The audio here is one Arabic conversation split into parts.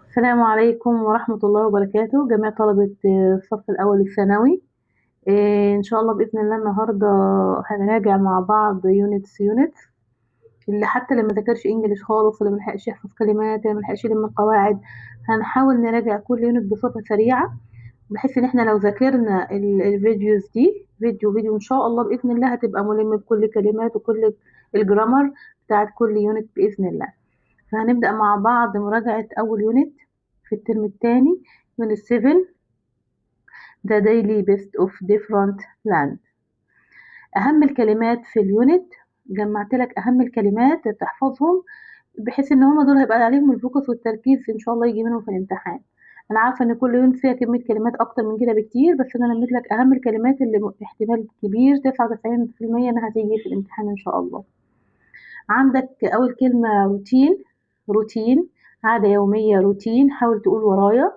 السلام عليكم ورحمة الله وبركاته جميع طلبة الصف الأول الثانوي. إن شاء الله بإذن الله النهاردة هنراجع مع بعض يونتس اللي حتى اللي ما ذاكرش انجليش خالص، اللي ملحقش يحفظ كلمات، اللي ملحقش يلم القواعد، هنحاول نراجع كل يونت بصفة سريعة، بحيث ان احنا لو ذاكرنا الفيديوز دي فيديو ان شاء الله بإذن الله هتبقى ملم بكل كلمات وكل الجرامر بتاعت كل يونت بإذن الله. فهنبدأ مع بعض مراجعة أول يونت في الترم الثاني، يونت 7 The Daily Best of Different Land. أهم الكلمات في اليونت جمعت لك أهم الكلمات تحفظهم، بحيث إن هما دول هيبقى عليهم الفوكس والتركيز إن شاء الله يجي منهم في الامتحان. أنا عارفة إن كل يونت فيها كمية كلمات أكتر من كده بكتير، بس أنا لميت لك أهم الكلمات اللي احتمال كبير 99% إنها تيجي في الامتحان إن شاء الله. عندك أول كلمة روتين. روتين عادة يومية، روتين حاول تقول ورايا.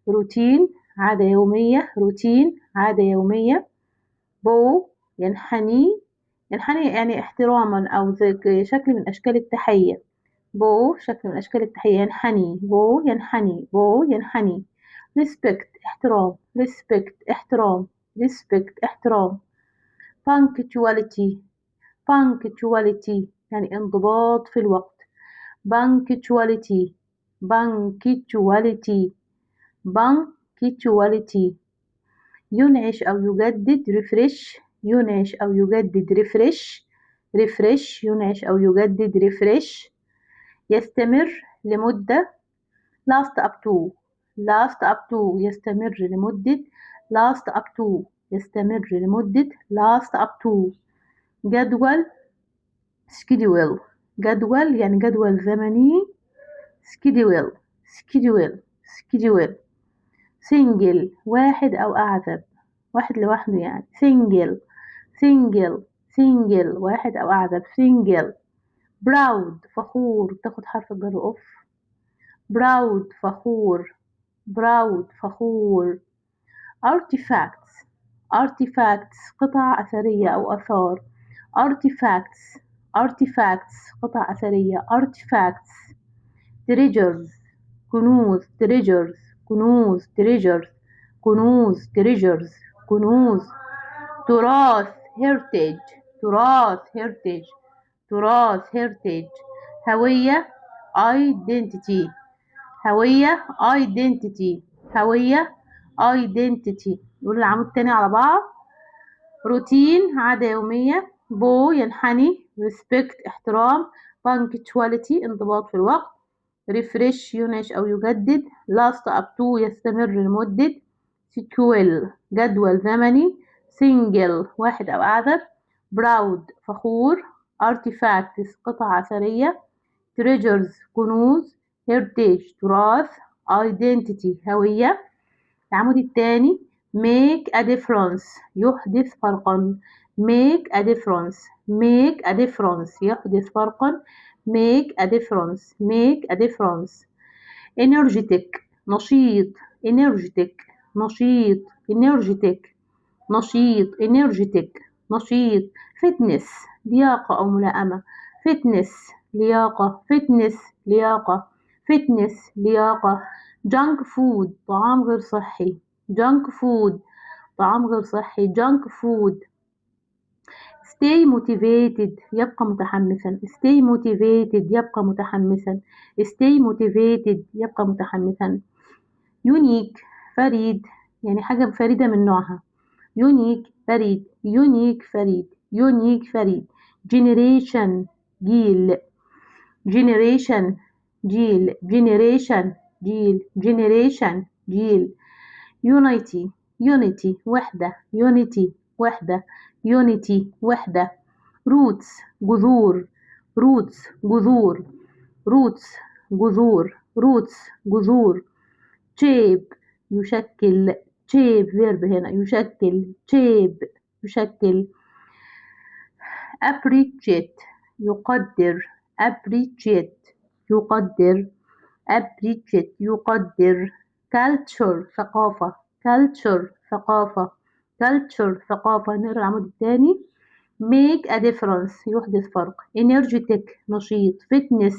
روتين عادة يومية، روتين عادة يومية. بو ينحني، ينحني يعني احتراما أو شكل من أشكال التحية. بو شكل من أشكال التحية، ينحني، بو ينحني، بو ينحني. respect احترام، respect احترام، respect احترام. punctuality، punctuality يعني انضباط في الوقت. punctuality، punctuality، punctuality. ينعش أو يجدد refresh، ينعش أو يجدد refresh، refresh ينعش أو يجدد refresh. يستمر لمدة last up to، last up to يستمر لمدة last up to، يستمر لمدة last up to. جدول schedule، جدول يعني جدول زمني. schedule، schedule، schedule. single واحد أو أعزب، واحد لوحده يعني single، single، single واحد أو أعزب single. proud فخور، تاخد حرف الجر off. proud فخور، proud فخور. artifacts، artifacts قطع أثرية أو آثار. artifacts، artifacts قطع أثرية artifacts. treasures كنوز، treasures كنوز، treasures كنوز، treasures كنوز. تراث heritage، تراث heritage، تراث heritage. هوية identity، هوية identity، هوية identity. نقول العمود التاني على بعض. روتين عادة يومية. بو ينحني، respect احترام، punctuality انضباط في الوقت، refresh ينعش أو يجدد، last up to يستمر لمدة، sequel جدول زمني، single واحد أو أعدد، proud فخور، artifacts قطع أثرية، treasures كنوز، heritage تراث، identity هوية. العمود الثاني make a difference يحدث فرقا. make a difference، make a difference يحدث فرقا. make a difference، make a difference. energetic نشيط، energetic نشيط، energetic نشيط، energetic نشيط. fitness لياقة أو ملائمة. fitness لياقة، fitness لياقة، fitness لياقة. junk food طعام غير صحي، junk food طعام غير صحي، junk food. stay motivated يبقى متحمسا، stay motivated يبقى متحمسا، stay motivated يبقى متحمسا. unique فريد يعني حاجة فريدة من نوعها. unique فريد، unique فريد، unique فريد. generation جيل، generation جيل، generation جيل، generation جيل. unity unity وحدة، unity وحدة، unity وحدة. roots جذور، roots جذور، roots جذور، roots جذور. shape يشكل، shape verb هنا يشكل، shape يشكل. appreciate يقدر، appreciate يقدر، appreciate يقدر. culture ثقافة، culture ثقافة، culture ثقافة. نقرأ العمود الثاني. make a difference يحدث فرق. energetic نشيط، fitness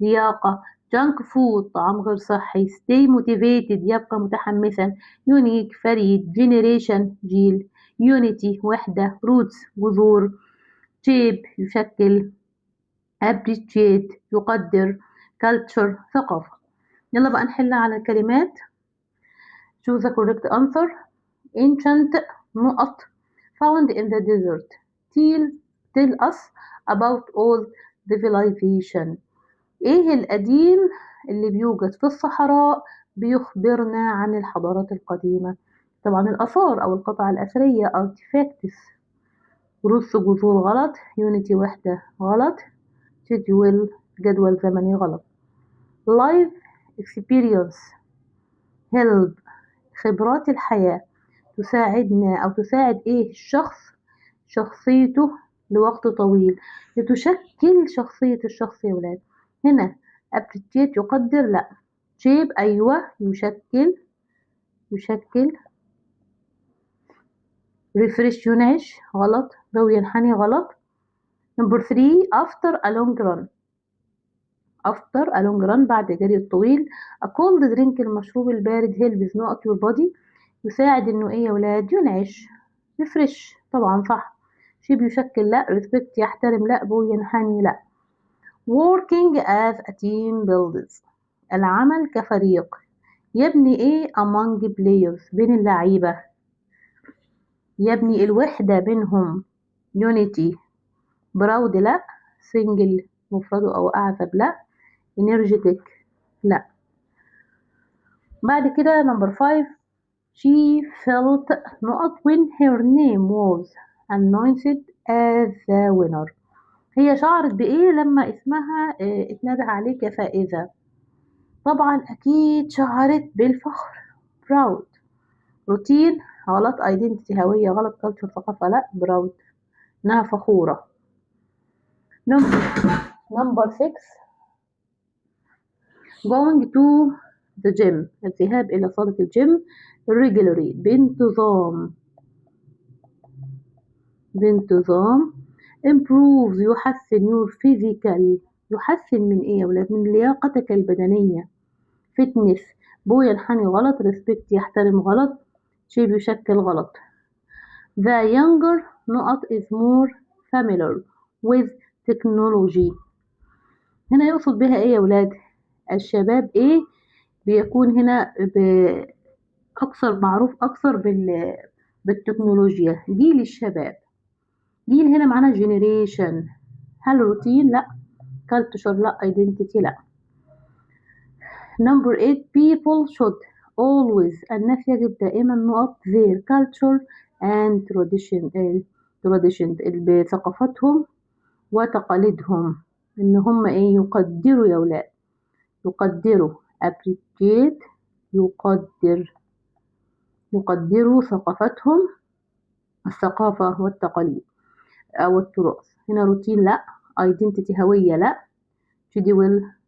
لياقة، junk food طعام غير صحي. stay motivated يبقى متحمسا. unique فريد. generation جيل. unity وحدة. roots جذور. shape يشكل. appreciate يقدر. culture ثقافة. يلا بقى نحل على الكلمات. choose the correct answer. ancient نقط found in the desert. tell us about all civilization. ايه القديم اللي بيوجد في الصحراء بيخبرنا عن الحضارات القديمة؟ طبعا الآثار أو القطع الأثرية artifacts. رص جذور غلط. unity وحدة غلط. جدول زمني غلط. life experience help خبرات الحياة تساعدنا أو تساعد ايه الشخص شخصيته لوقت طويل. لتشكل شخصية الشخص يا ولاد. هنا appreciate يقدر لا. shape أيوة يشكل. refresh ينعش غلط. ضوء ينحني غلط. number 3 after a long run. after a long run بعد جري الطويل. a cold drink المشروب البارد helps not your body يساعد انه ايه يا ولاد ينعش. refresh طبعا صح. shape يشكل لا. respect يحترم لا. ضوء ينحني لا. working as a team builds العمل كفريق. يبني ايه among players بين اللعيبة. يبني الوحدة بينهم unity. proud لا. single مفرده او اعزب لا. energetic لا. بعد كده number 5 she felt نقط when her name was announced as the winner. هي شعرت بإيه لما اسمها اتنده عليه كفائزة؟ طبعا أكيد شعرت بالفخر proud. روتين غلط. identity هوية غلط. culture ثقافة لا. proud إنها فخورة. number 6 going to the gym الذهاب إلى صالة الجيم regularly بانتظام. improves يحسن. your physical يحسن من ايه يا ولاد؟ من لياقتك البدنية. fitness بو ينحني غلط. respect يحترم غلط. shape يشكل غلط. the younger نقط is more familiar with technology. هنا يقصد بها ايه يا ولاد؟ الشباب ايه بيكون هنا اكثر معروف اكثر بالتكنولوجيا. جيل الشباب. جيل هنا معانا generation. هل روتين لا. culture لا. identity لا. number 8 people should always الناس يجب دائما نقط their culture and tradition بثقافتهم وتقاليدهم ان هم ايه يقدروا يا ولاد. يقدروا appreciate يقدروا ثقافتهم الثقافة والتقاليد أو التراث. هنا روتين لا. identity هوية لا.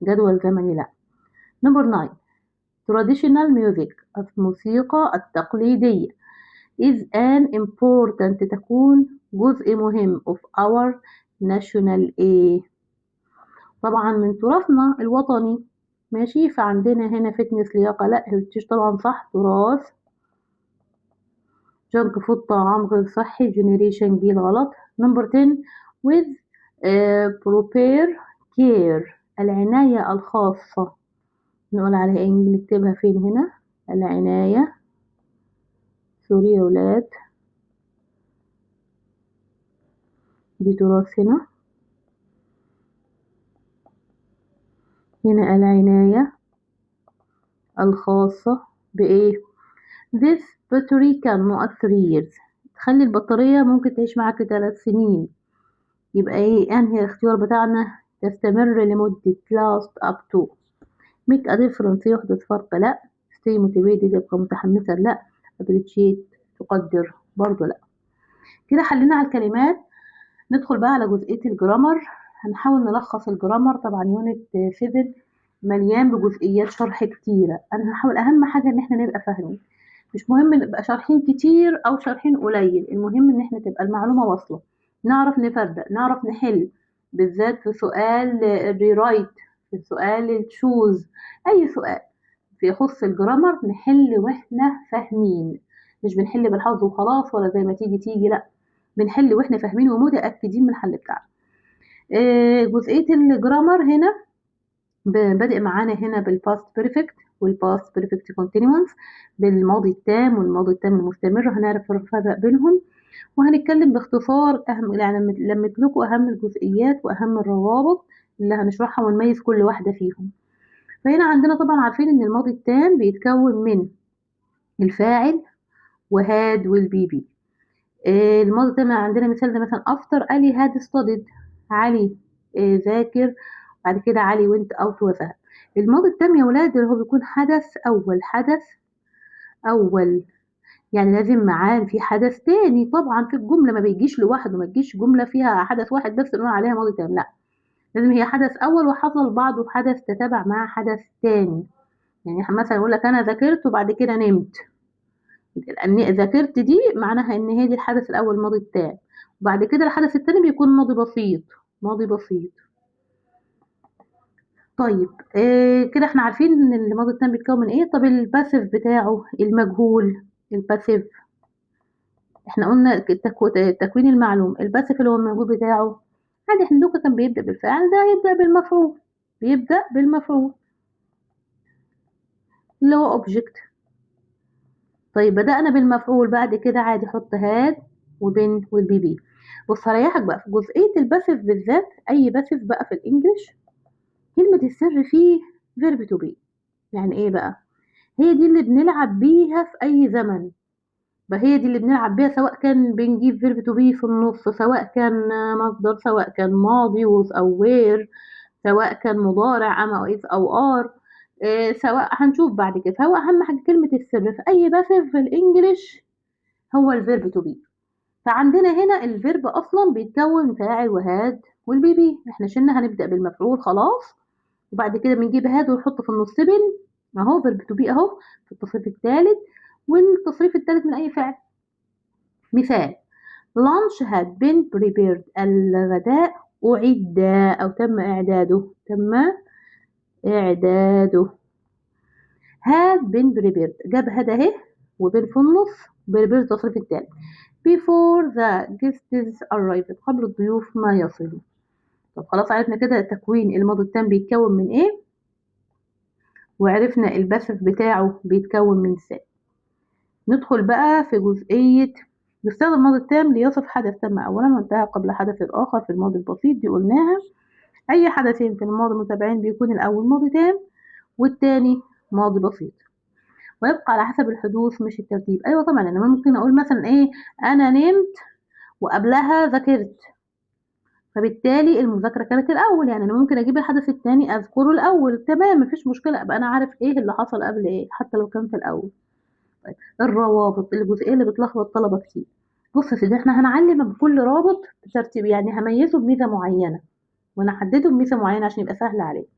جدول زمني لا. number 9 traditional music الموسيقى التقليدية is an important تكون جزء مهم of our national A طبعا من تراثنا الوطني. ماشي. فعندنا هنا فتنس لياقة لا. هرتش طبعا صح. تراث. جنك فود طعام غير صحي. generation جيل غلط. number 10 with prepare care العناية الخاصة نقول عليها ايه؟ نكتبها فين هنا؟ العناية. سوري يا ولاد دي تراث. هنا العناية الخاصة بإيه؟ this battery can not 3 years تخلي البطارية ممكن تعيش معاك 3 سنين. يبقى ايه انهي الاختيار بتاعنا؟ تستمر لمدة last up to. make a difference يحدث فرق لا. stay motivated يبقى متحمسا لا. appreciate تقدر برضو لا. كده حلينا على الكلمات. ندخل بقى على جزئية الجرامر. هنحاول نلخص الجرامر. طبعا يونت 7 مليان بجزئيات شرح كتيرة. انا هحاول اهم حاجة ان احنا نبقى فاهمين. مش مهم نبقى شارحين كتير او شارحين قليل. المهم ان احنا تبقى المعلومة واصلة. نعرف نفرق. نعرف نحل بالذات في سؤال الريرايت. السؤال التشوز، أي سؤال يخص الجرامر نحل واحنا فاهمين، مش بنحل بالحظ وخلاص ولا زي ما تيجي تيجي، لا بنحل واحنا فاهمين ومتأكدين من الحل بتاعنا. جزئية الجرامر هنا بادئ معانا هنا بالباست بيرفكت والباست بيرفكت كونتينيوس، بالماضي التام والماضي التام المستمر، هنعرف نفرق بينهم، وهنتكلم باختصار يعني لمت لكم أهم الجزئيات وأهم الروابط اللي هنشرحها ونميز كل واحدة فيهم. فهنا عندنا طبعا عارفين إن الماضي التام بيتكون من الفاعل وهاد والبي بي. الماضي التام عندنا مثال ده مثلا after علي had studied، علي ذاكر، بعد كده علي went out وذهب. الماضي التام يا ولاد اللي هو بيكون حدث أول، حدث أول، يعني لازم معاه في حدث تاني. طبعا في الجملة ما بيجيش لوحده، ما تجيش جملة فيها حدث واحد بس نقول عليها ماضي تام، لا لازم هي حدث أول وحصل بعده حدث تتابع مع حدث تاني. يعني مثلا يقول لك أنا ذاكرت وبعد كده نمت، ذاكرت دي معناها إن هي دي الحدث الأول الماضي التام، وبعد كده الحدث التاني بيكون ماضي بسيط، ماضي بسيط. طيب كده احنا عارفين ان الماضي التام بيتكون من ايه. طب الباسيف بتاعه المجهول، الباسيف احنا قلنا تكوين المعلوم، الباسيف اللي هو الموجود بتاعه عادي، احنا دوكا كان بيبدأ بالفعل، ده يبدأ بالمفعول، بيبدأ بالمفعول اللي هو اوبجكت. طيب بدأنا بالمفعول، بعد كده عادي حط هاد وبن والبي بي. بص هريحك بقى في جزئية الباسيف بالذات، أي باسيف بقى في الإنجليش كلمة السر فيه فيرب تو بي. يعني إيه بقى؟ هي دي اللي بنلعب بيها في أي زمن، هي دي اللي بنلعب بيها، سواء كان بنجيب فيرب تو بي في النص، سواء كان مصدر، سواء كان ماضي أو وير، سواء كان مضارع أما أو إف أو آر، سواء هنشوف بعد كده. فهو أهم حاجة كلمة السر في أي باسيف في الإنجليش هو الفيرب تو بي. فعندنا هنا الفيرب أصلا بيتكون فاعل وهاد والبي بي، احنا شلنا هنبدأ بالمفعول خلاص، وبعد كده بنجيب هاد ونحط في النص بن، اهو فيرب تو بي اهو في التصريف الثالث، والتصريف الثالث من أي فعل. مثال lunch had been prepared، الغداء أعد أو تم إعداده، تم إعداده. had been prepared جاب هذا اهي وبين في النص prepared التصريف الثالث before the guests arrived، قبل الضيوف ما يصلوا. طب خلاص عرفنا كده تكوين الماضي التام بيتكون من ايه، وعرفنا الباسف بتاعه بيتكون من ازاي. ندخل بقى في جزئية يستخدم الماضي التام ليصف حدث تم أولا وانتهى قبل حدث آخر في الماضي البسيط، دي قلناها. أي حدثين في الماضي المتابعين بيكون الأول ماضي تام والتاني ماضي بسيط، ويبقى على حسب الحدوث مش الترتيب. أيوة طبعا أنا ممكن أقول مثلا إيه، أنا نمت وقبلها ذاكرت، فبالتالي المذاكرة كانت الأول، يعني أنا ممكن أجيب الحدث التاني أذكره الأول، تمام مفيش مشكلة، أبقى أنا عارف إيه اللي حصل قبل إيه حتى لو كان في الأول. طيب الروابط، الجزئية اللي بتلخبط طلبة كتير. بص يا سيدي احنا هنعلم بكل رابط بترتيب، يعني هميزه بميزة معينة ونحدده بميزة معينة عشان يبقى سهل عليك.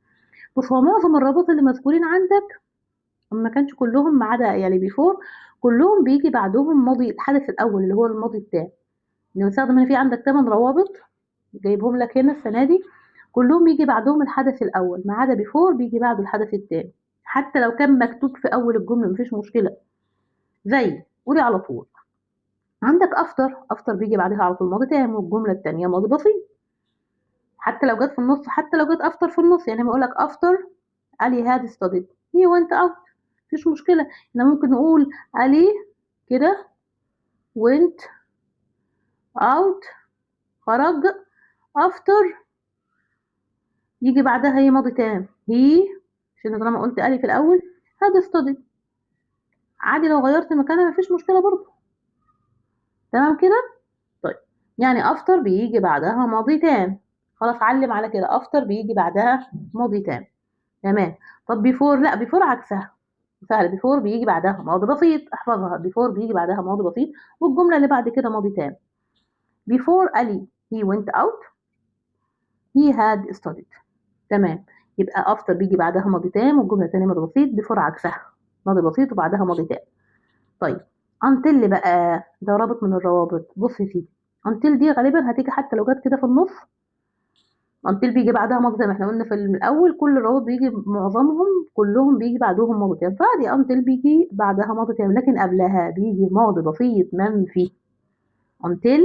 بص هو معظم الرابط اللي مذكورين عندك ما كانش كلهم ما عدا يعني بيفور، كلهم بيجي بعدهم ماضي الحدث الأول اللي هو الماضي التام. بنستخدم هنا في عندك 8 روابط جايبهم لك هنا السنة دي، كلهم بيجي بعدهم الحدث الأول ما عدا بيفور بيجي بعده الحدث التاني، حتى لو كان مكتوب في أول الجملة مفيش مشكلة. زي قولي على طول عندك افتر بيجي بعدها على طول ماضي تام والجمله الثانيه ماضي بسيط، حتى لو جت في النص، حتى لو جت افتر في النص، يعني بقول لك افتر علي هاد ستاديد هي وانت اوت، مفيش مشكله. احنا ممكن نقول علي كده وانت اوت خرج، افتر يجي بعدها هي ماضي تام هي، عشان طالما قلت الي في الاول هاد ستاديد، عادي لو غيرت مكانها مفيش مشكله برضه، تمام كده. طيب يعني افتر بيجي بعدها ماضي تام، خلاص علم على كده افتر بيجي بعدها ماضي تام، تمام. طب بيفور لا، بيفور عكسها، سهل، بيفور بيجي بعدها ماضي بسيط، احفظها بيفور بيجي بعدها ماضي بسيط والجمله اللي بعد كده ماضي تام. before علي he went out he had studied، تمام. يبقى افتر بيجي بعدها ماضي تام والجمله الثانيه ماضي بسيط، بيفور عكسها ماضي بسيط وبعدها ماضي تام. طيب until بقى ده رابط من الروابط، بص يا سيدي until دي غالبا هتيجي حتى لو جت كده في النص until بيجي بعدها ماضي تام. احنا قلنا في الاول كل الروابط بيجي معظمهم كلهم بيجي بعدهم ماضي تام، فعادي until بيجي بعدها ماضي تام، لكن قبلها بيجي ماضي بسيط منفي. until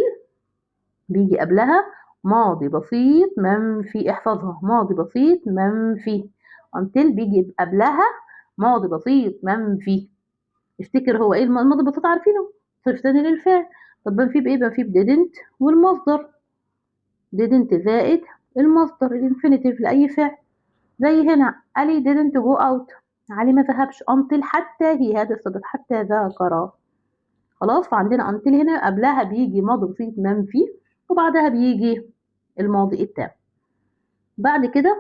بيجي قبلها ماضي بسيط منفي، احفظها، ماضي بسيط منفي. until بيجي قبلها ماضي بسيط منفي. افتكر هو ايه الماضي البسيط؟ عارفينه، صرف تاني للفعل. طب بنفيه بايه؟ بنفيه بديدنت والمصدر، didn't زائد المصدر الانفينيتيف لأي فعل. زي هنا علي didn't go out، علي ما ذهبش. until حتى هي هذا الصدر حتى ذاكر. خلاص، فعندنا until هنا قبلها بيجي ماضي بسيط منفي وبعدها بيجي الماضي التام. بعد كده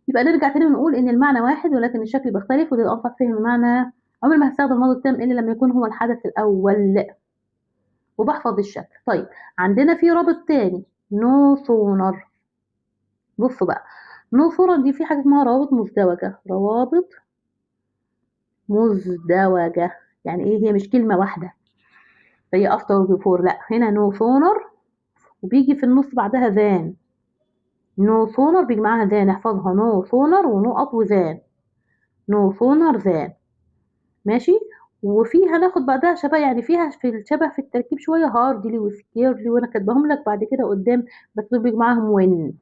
يبقى نرجع تاني ونقول ان المعنى واحد ولكن الشكل بيختلف، وللأنصح فهم المعنى. عمري ما هستخدم الماضي التام الا لما يكون هو الحدث الاول، وبحفظ الشكل. طيب عندنا في رابط تاني no sooner. بصوا بقى، no sooner دي في حاجة اسمها روابط مزدوجة. روابط مزدوجة يعني ايه؟ هي مش كلمة واحدة هي after و before، لا هنا no sooner وبيجي في النص بعدها than. no sooner بيجي معاها than، احفظها no sooner ونقط وthan. no sooner than، ماشي. وفيها ناخد بعدها شبه، يعني فيها في الشبه في التركيب شوية هاردلي وسكيرلي، وانا كاتباهم لك بعد كده قدام، بس دول بيجي معاهم when.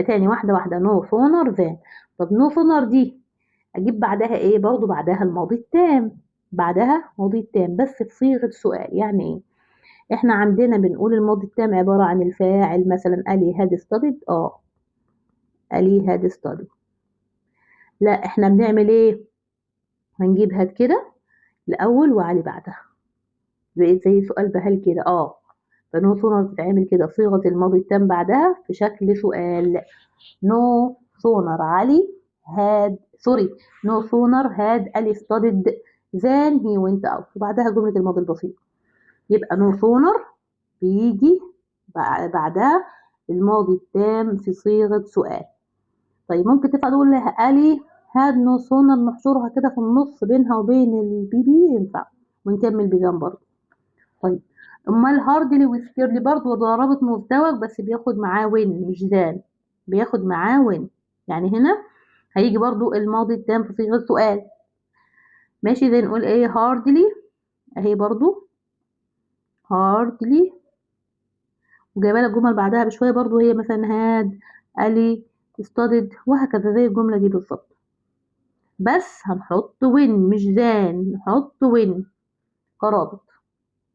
تاني واحدة واحدة no sooner than. طب no sooner دي اجيب بعدها ايه؟ برضو بعدها الماضي التام، بعدها ماضي التام بس في صيغة سؤال. يعني ايه؟ احنا عندنا بنقول الماضي التام عبارة عن الفاعل، مثلا ألي هاد studied، ألي هاد studied. لا احنا بنعمل ايه؟ هنجيب هاد كده الأول وعلي بعدها، زي سؤال بهل كده. فنو سونر بتتعمل كده صيغة الماضي التام بعدها في شكل سؤال. نو سونر علي هاد، سوري، نو سونر هاد ألي studied than he went out، وبعدها جملة الماضي البسيط. يبقى نو سونر بيجي بعدها الماضي التام في صيغة سؤال. طيب ممكن تنفع تقول لها ألي هاد نو سونر نحشرها كده في النص بينها وبين البيبي، ينفع، ونكمل بجنب برضه. طيب امال هاردلي وسكيرلي برضه ده رابط مزدوج بس بياخد معاه وين مش ذان، بياخد معاه وين. يعني هنا هيجي برضه الماضي التام في صيغة سؤال، ماشي. زي نقول ايه؟ هاردلي اهي برضه هاردلي، وجايبه لك جمل بعدها بشويه برضو، هي مثلا هاد الي studied وهكذا زي الجمله دي بالظبط، بس هنحط وين مش ذان، نحط وين كرابط.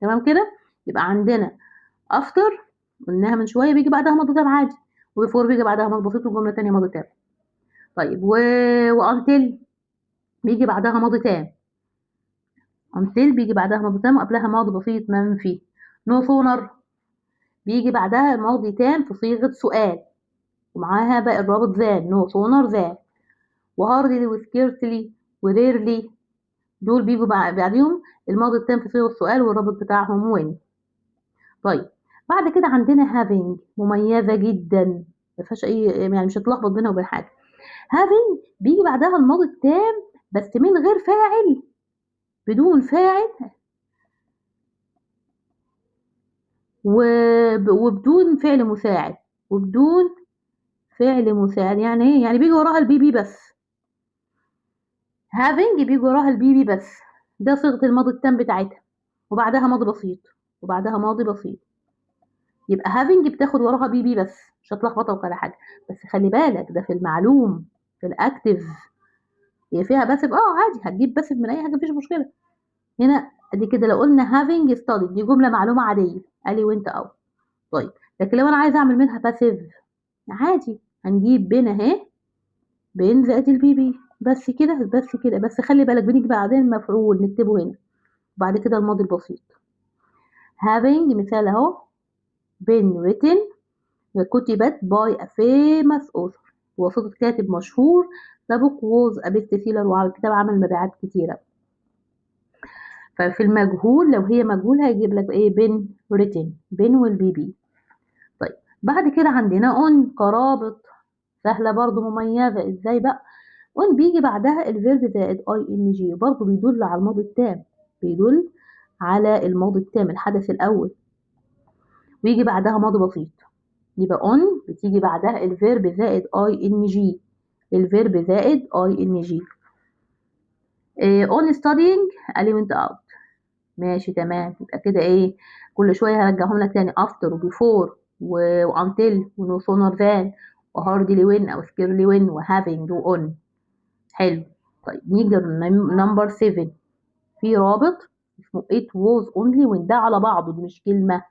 تمام كده. يبقى عندنا افتر قلناها من شويه بيجي بعدها ماضي تام عادي، وبيفور بيجي بعدها ماضي بسيط وجمله تانية ماضي تام. طيب وانتل بيجي بعدها ماضي تام، انتل بيجي بعدها ماضي تام وقبلها ماضي بسيط منفي. نو سونر بيجي بعدها ماضي تام في صيغه سؤال ومعاها باقي الرابط ذان، نو سونر ذان. وهاردلي وسكيرتلي وريرلي دول بيجوا بعديهم الماضي التام في صيغه السؤال والرابط بتاعهم وين. طيب بعد كده عندنا having، مميزه جدا ما فيهاش اي، يعني مش هتلخبط بينها وبين حاجه. having بيجي بعدها الماضي التام بس من غير فاعل، بدون فاعل وبدون فعل مساعد، وبدون فعل مساعد. يعني ايه؟ يعني بيجي وراها البي بي بس. having بيجي وراها البي بي بس، ده صيغه الماضي التام بتاعتها، وبعدها ماضي بسيط، وبعدها ماضي بسيط. يبقى having بتاخد وراها بي بي بس، مش هتلخبطك ولا حاجه. بس خلي بالك ده في المعلوم، في الاكتف هي فيها باسف، عادي هتجيب باسف من اي حاجه مفيش مشكله. هنا ادي كده لو قلنا having studied دي جمله معلومه عاديه، قالي وانت او. طيب لكن لو انا عايزه اعمل منها باسيف عادي هنجيب بين اهي، بين زائد البي بي، بس كده بس كده. بس خلي بالك بنيجي بعدين المفعول نكتبه هنا، وبعد كده الماضي البسيط. having مثال اهو been written كتبت by a famous author، وصفة كاتب مشهور. the book was a bestseller والكتاب عمل مبيعات كتيرة. ففي المجهول لو هي مجهول هيجيب لك ايه؟ been written، been والبي بي. طيب بعد كده عندنا on كرابط، سهلة برضو مميزة. ازاي بقى؟ on بيجي بعدها الفيرب زائد ing، برضو بيدل على الماضي التام، بيدل على الماضي التام الحدث الأول، ويجي بعدها ماضي بسيط. يبقى on بتيجي بعدها الفيرب زائد ing. الفيرب زائد ing. on studying قال لي went out. ماشي تمام. يبقى كده ايه، كل شويه هرجعهم لك تاني after وبيفور وانتل ونو سونر ذان وهاردلي وين او سكيرلي وين وهافينج وان. حلو. طيب نيجي نمبر 7. في رابط اسمه it was only when. ده على بعضه، دي مش كلمه،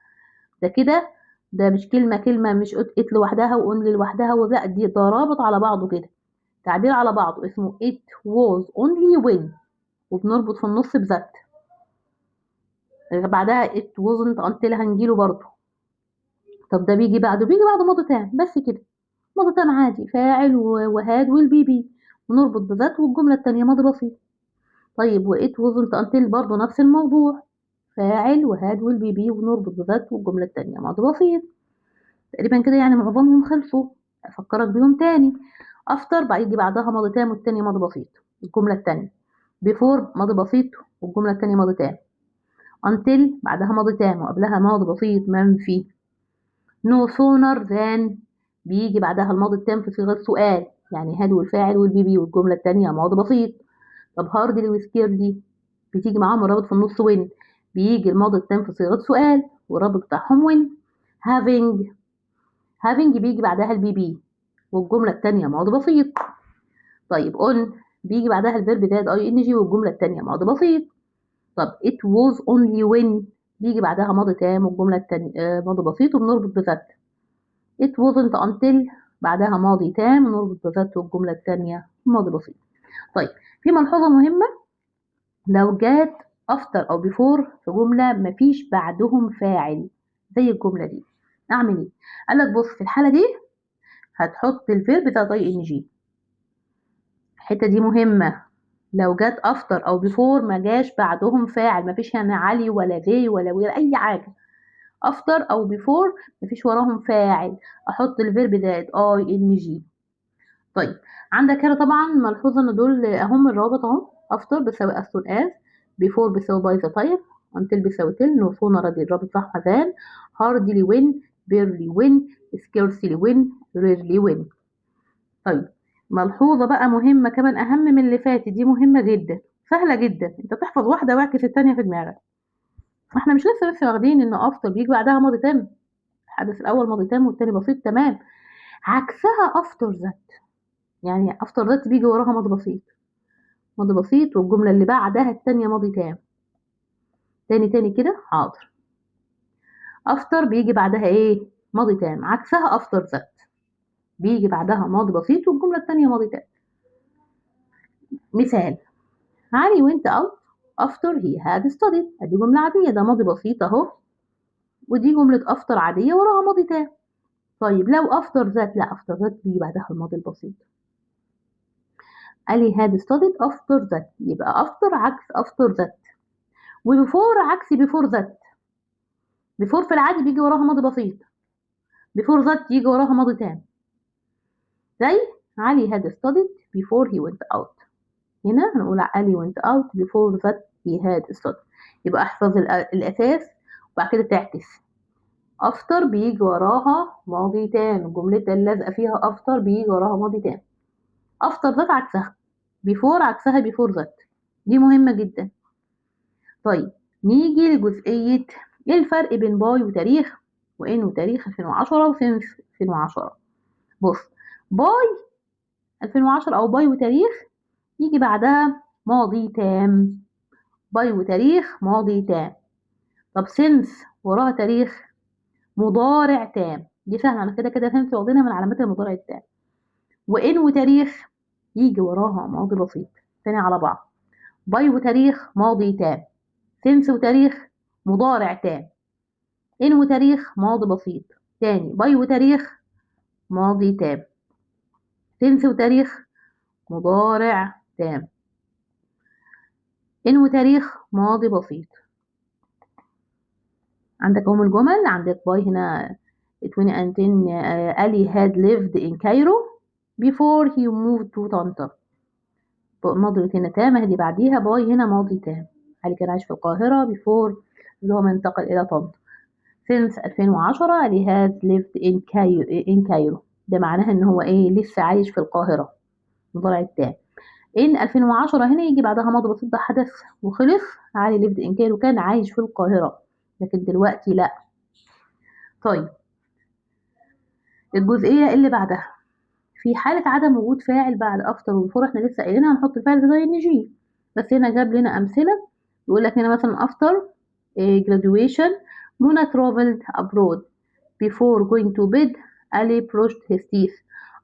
ده كده، ده مش كلمه مش it لوحدها وonly لوحدها ولا دي، ده رابط على بعضه كده، تعبير على بعضه اسمه it was only when، وبنربط في النص بذات. بعدها it wasn't until هنجيله برضه. طب ده بيجي بعده ماضي تام بس كده، ماضي تام عادي، فاعل وهاد والبي بي ونربط بذات، والجملة التانية ماضي بسيط. طيب و it wasn't until برضه نفس الموضوع، فاعل وهاد والبي بي ونربط بذات، والجملة التانية ماضي بسيط. تقريبا كده يعني معظمهم خلصوا. افكرك بيهم تاني. افتر يجي بعدها ماضي تام والتاني ماضي بسيط، الجملة التانية. بيفور ماضي بسيط والجملة التانية ماضي تام. until بعدها ماضي تام وقبلها ماضي بسيط منفي. no sooner than بيجي بعدها الماضي التام في صيغة سؤال، يعني هاد والفاعل والبي بي والجملة التانية ماضي بسيط. طب هاردلي وسكيرلي بتيجي معاهم الرابط في النص وين، بيجي الماضي التام في صيغة سؤال والرابط بتاعهم وين. having بيجي بعدها البي بي والجملة التانية ماضي بسيط. طيب on بيجي بعدها الفيرب زائد ing والجملة التانية ماضي بسيط. طب it was only when بيجي بعدها ماضي تام والجملة التانية ماضي بسيط وبنربط بذات. it wasn't until بعدها ماضي تام ونربط بذات والجملة التانية ماضي بسيط. طيب في ملحوظة مهمة، لو جات after أو before في جملة مفيش بعدهم فاعل زي الجملة دي، أعمل إيه؟ قال لك بص، في الحالة دي هتحط الفيرب بتاع ing. الحتة دي مهمة. لو جات after أو before ما جاش بعدهم فاعل، مفيش يعني علي ولا they ولا أي حاجة، after أو before مفيش وراهم فاعل، أحط الفيرب زائد ing. طيب عندك هنا طبعا ملحوظة ان دول اهم الروابط اهو. after بيساوي as soon as، before بيساوي by the time، until بيساوي till، no sooner دي الرابط بتاعها than، hardly when، barely when، scarcely when، rarely when. طيب ملحوظة بقى مهمة كمان أهم من اللي فاتت دي، مهمة جدا، سهلة جدا، انت تحفظ واحدة واعكس التانية في دماغك. احنا مش لسه واخدين ان after بيجي بعدها ماضي تام، الحدث الأول ماضي تام والتاني بسيط، تمام. عكسها after that، يعني after that بيجي وراها ماضي بسيط، ماضي بسيط والجملة اللي بعدها التانية ماضي تام. تاني كده، حاضر. after بيجي بعدها ايه؟ ماضي تام، عكسها after that بيجي بعدها ماضي بسيط والجملة التانية ماضي تام. مثال، علي went out after he had studied. ادي جملة عادية، ده ماضي بسيط اهو، ودي جملة after عادية وراها ماضي تام. طيب لو after that، لا after that بيجي بعدها الماضي البسيط. علي had studied after that، يبقى after عكس after that، وبيفور عكس before that. before في العادي بيجي وراها ماضي بسيط، before that يجي وراها ماضي تام. زي علي had studied before he went out. هنا هنقول علي went out before that he had studied. يبقى احفظ الأساس وبعد كده تعكس. after بيجي وراها ماضي تام، الجملة اللازقة فيها after بيجي وراها ماضي تام. after that عكسها، before عكسها before that، دي مهمة جدا. طيب نيجي لجزئية ايه الفرق بين باي وتاريخ وان وتاريخ 2010 وسنس 2010. بص، باي 2010 او باي وتاريخ يجي بعدها ماضي تام، باي وتاريخ ماضي تام. طب سنس وراها تاريخ مضارع تام، دي سهله، انا كده سنس واخدينها من علامات المضارع التام. وان وتاريخ يجي وراها ماضي بسيط. تاني على بعض، باي وتاريخ ماضي تام، سنس وتاريخ مضارع تام، ان وتاريخ ماضي بسيط. تاني، باي وتاريخ ماضي تام، سنس وتاريخ مضارع تام، ان وتاريخ ماضي بسيط. عندك اهم الجمل، عندك باي هنا 2010 Ali had lived in Cairo before he moved to طنطا. ماضي هنا تام اهدي بعديها باي هنا ماضي تام، علي كان عايش في القاهرة before اللي هو ما انتقل إلى طنطا. since 2010 he has lived in Cairo. ده معناها ان هو ايه؟ لسه عايش في القاهرة. المضارع التام. ان 2010 هنا يجي بعدها ماضي بسيط، ده حدث وخلص. علي lived in Cairo كان عايش في القاهرة، لكن دلوقتي لا. طيب الجزئية اللي بعدها، في حالة عدم وجود فاعل بعد after وبefore، احنا لسه قايلين هنحط الفاعل ده زي NG، بس هنا جاب لنا أمثلة. يقول لك هنا مثلا after graduation Mona traveled abroad. Before going to bed Ali brushed his teeth.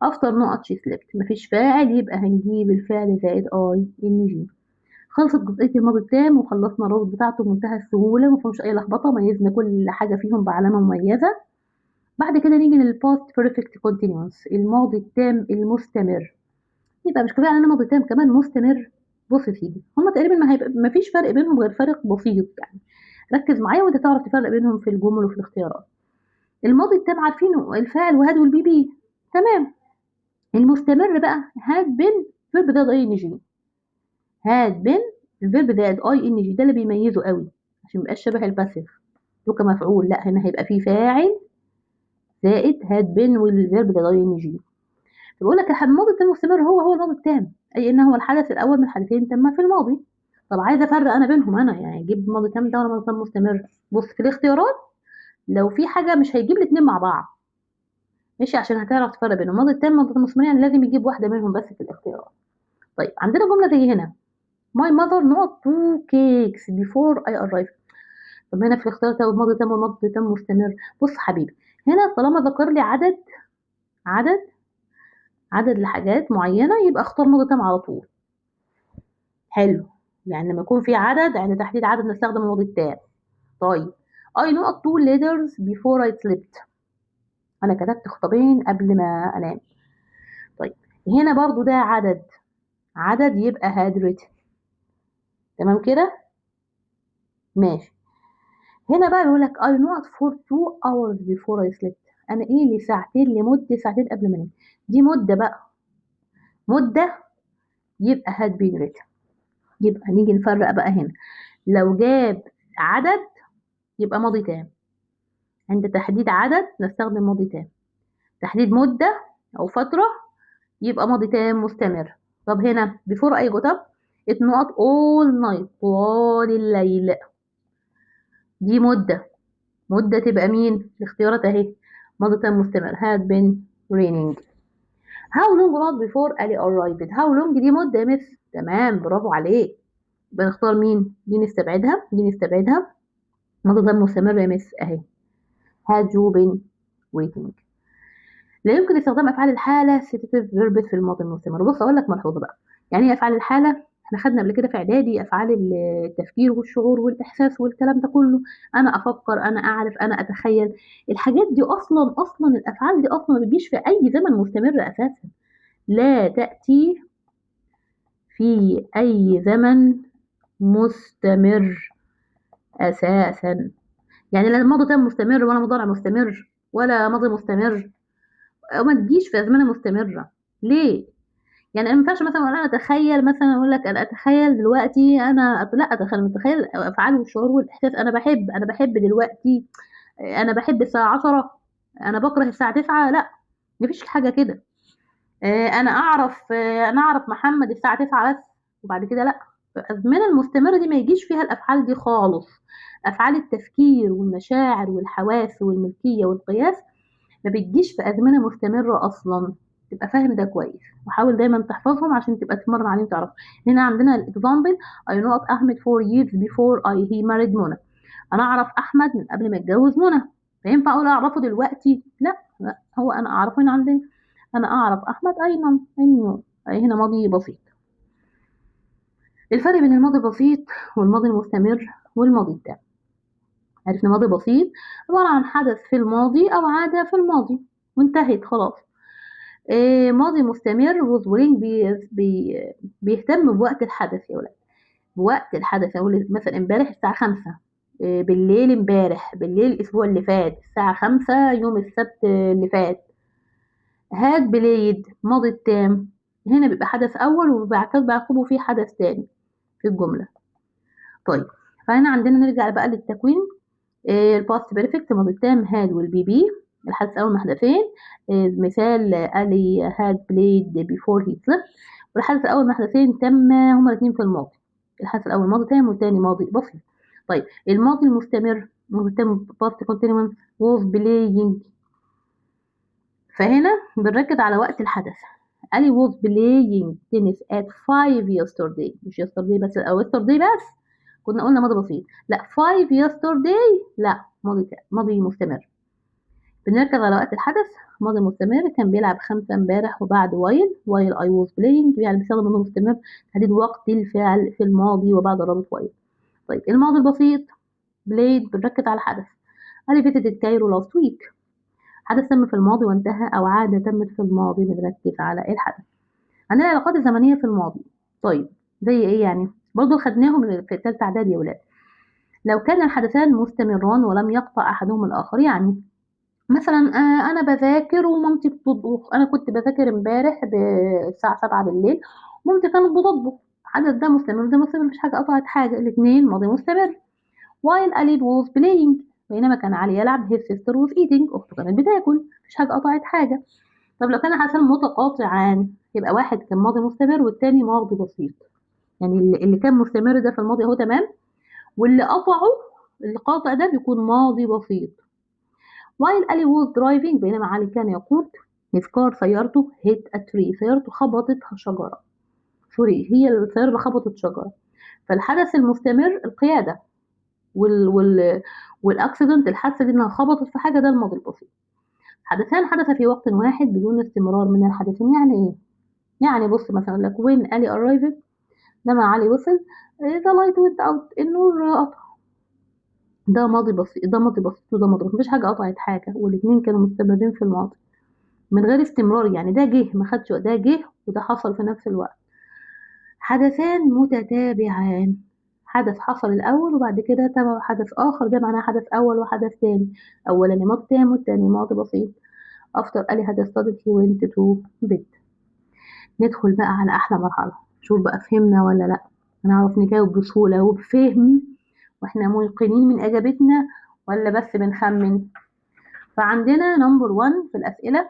After نقط she slept. مفيش فاعل، يبقى هنجيب الفعل زائد ING. خلصت جزئية الماضي التام وخلصنا الرابط بتاعته بمنتهى السهولة، مفيهوش أي لخبطة، ميزنا كل حاجة فيهم بعلامة مميزة. بعد كده نيجي للباست بيرفكت كونتينيوس، الماضي التام المستمر. يبقى مش كفاية علينا ماضي تام، كمان مستمر. بص يا سيدي، هما تقريبا ما فيش فرق بينهم غير فرق بسيط يعني. ركز معايا وانت تعرف تفرق بينهم في الجمل وفي الاختيارات. الماضي التام عارفينه الفاعل وهاد والبي بي، تمام. المستمر بقى هاد بين فيرب زائد اي ان جي. هاد بين الفيرب زائد اي ان جي، ده اللي بيميزه قوي عشان ميبقاش شبه الباسيف له كمفعول، لا هنا هيبقى فيه فاعل زائد هاد بين والفيرب زائد اي ان جي. بيقول لك الماضي التام المستمر هو الماضي التام، اي ان هو الحدث الاول من حدثين تم في الماضي. طب عايزه افرق انا بينهم، انا يعني اجيب ماضي تام ده ولا ماضي تام مستمر؟ بص في الاختيارات، لو في حاجه مش هيجيب الاثنين مع بعض، ماشي، عشان هتعرف تفرق بينهم. ماضي التام ماضي تام مستمر يعني لازم يجيب واحده منهم بس في الاختيارات. طيب عندنا جمله زي هنا my mother not two cakes before I arrived. طب هنا في الاختيارات ماضي تام وماضي تام مستمر. بص حبيبي، هنا طالما ذكر لي عدد عدد لحاجات معينه يبقى اختار ماضي تام على طول. حلو، يعني لما يكون في عدد عند تحديد عدد نستخدم الماضي التام. طيب I know two letters before I slept. أنا كتبت خطابين قبل ما أنام. طيب هنا برضو ده عدد يبقى had written. تمام كده؟ ماشي. هنا بقى بيقول لك I know for 2 hours before I slept. أنا إيه لمدة ساعتين قبل ما أنام. دي مدة بقى، مدة يبقى had been written. يبقى نيجي نفرق بقى هنا، لو جاب عدد يبقى ماضي تام، عند تحديد عدد نستخدم ماضي تام، تحديد مدة أو فترة يبقى ماضي تام مستمر. طب هنا before I got up it not all night طوال الليل، دي مدة تبقى مين؟ الاختيارات اهي، ماضي تام مستمر had been raining. how long not before Ali arrived. how long دي مدة يا مس، تمام برافو عليك. يبقى نختار مين؟ دي نستبعدها. ماضي تام مستمر يا مس اهي had you been waiting. لا يمكن استخدام افعال الحاله سيتيف فيرب في الماضي المستمر. بص اقول لك ملحوظه بقى، يعني ايه افعال الحاله؟ احنا خدنا قبل كده في اعدادي افعال التفكير والشعور والاحساس والكلام ده كله. انا افكر، انا اعرف، انا اتخيل. الحاجات دي اصلا الافعال دي اصلا ما بتجيش في اي زمن مستمر اساسا، لا تاتي في اي زمن مستمر اساسا. يعني لا ماضي تام مستمر ولا مضارع مستمر ولا ماضي مستمر، ما تجيش في ازمنه مستمره. ليه؟ يعني ما ينفعش مثلا انا اتخيل، مثلا اقول لك انا اتخيل دلوقتي انا لا اتخيل، متخيل افعال والشعور والاحساس. انا بحب دلوقتي، انا بحب الساعه 10، انا بكره الساعه 9، لا مفيش حاجه كده. انا اعرف محمد الساعه 9 بس، وبعد كده لا. الازمنه المستمره دي ما يجيش فيها الافعال دي خالص. افعال التفكير والمشاعر والحواس والملكيه والقياس ما بتجيش في أزمنة مستمرة أصلا. تبقى فاهم ده كويس، وحاول دايما تحفظهم عشان تبقى تمرن عليهم تعرف. هنا عندنا الإكزامبل I know أحمد 4 years before he married منى. أنا أعرف أحمد من قبل ما يتجوز منى، فينفع أقول أعرفه دلوقتي؟ لا، هو أنا أعرفه هنا عندنا، أنا أعرف أحمد أينه هنا ماضي بسيط. الفرق بين الماضي البسيط والماضي المستمر والماضي التام. عرفنا ماضي بسيط عبارة عن حدث في الماضي أو عادة في الماضي وانتهت خلاص. ماضي مستمر وزورين بيهتم بوقت الحدث يا ولاد، بوقت الحدث. اقول مثلا امبارح الساعة 5 بالليل، امبارح بالليل الاسبوع اللي فات الساعة 5 يوم السبت اللي فات. هاد بليد ماضي التام، هنا بيبقى حدث اول وبعقبه فيه حدث تاني في الجملة. طيب فهنا عندنا نرجع بقى للتكوين. الباست بيرفكت ماضي التام had والبي بي. الحدث الأول محدثين. مثال علي had played before he slept. والحدث الأول محدثين تم هما الاتنين في الماضي. الحدث الأول ماضي تام والتاني ماضي بسيط. طيب الماضي المستمر ماضي تام past continuous was playing. فهنا بنركز على وقت الحدث. علي was playing tennis at 5 yesterday. مش yesterday بس أو yesterday بس كنا قلنا ماضي بسيط. لا 5 yesterday لا ماضي مستمر. بنركز على وقت الحدث. ماضي مستمر كان بيلعب 5 امبارح وبعد while I was playing يعني بيستخدم ماضي مستمر تحديد وقت الفعل في الماضي وبعد رابط while. طيب الماضي البسيط played بنركز على حدث. أنا visited كايرو last week. حدث تم في الماضي وانتهى أو عادة تمت في الماضي بنركز على الحدث. عندنا العلاقات الزمنية في الماضي. طيب زي ايه يعني؟ برضو خدناهم في تالتة إعدادي يا ولاد. لو كان الحدثان مستمران ولم يقطع أحدهما الآخر يعني مثلا أنا بذاكر ومامتي بتطبخ. أنا كنت بذاكر امبارح الساعة 7 بالليل ومامتي كانت بتطبخ. الحدث ده مستمر وده مستمر مفيش حاجة قطعت حاجة الاتنين ماضي مستمر. while Ali was playing بينما كان علي يلعب his sister was eating أخته كانت بتاكل مفيش حاجة قطعت حاجة. طب لو كان الحدثان متقاطعان يبقى واحد كان ماضي مستمر والتاني ماضي بسيط. يعني اللي كان مستمر ده في الماضي اهو تمام واللي قطعه اللي قاطع ده بيكون ماضي بسيط. while Ali was driving بينما علي كان يقود his car سيارته hit a tree سيارته خبطت شجرة. سوري هي السيارة اللي خبطت شجرة. فالحدث المستمر القيادة والاكسيدنت الحادثة دي انها خبطت في حاجة ده الماضي البسيط. حدثان حدث في وقت واحد بدون استمرار من الحدثين يعني ايه؟ يعني بص مثلا لك when Ali arrived لما علي وصل the light went out النور قطع. ده ماضي بسيط وده ماضي بسيط مفيش حاجة قطعت حاجة والاتنين كانوا مستمرين في الماضي من غير استمرار يعني ده جه ما خدش ده جه وده حصل في نفس الوقت. حدثان متتابعان حدث حصل الأول وبعد كده تبع حدث آخر ده معناه حدث أول وحدث تاني. أولاني ماضي تام والتاني ماضي بسيط. أفطر قالي حدث studied he went to bed. ندخل بقى على أحلى مرحلة. شوف بقى فهمنا ولا لأ. هنعرف نجاوب بسهولة وبفهم واحنا موقنين من إجابتنا ولا بس بنخمن. فعندنا نمبر 1 في الأسئلة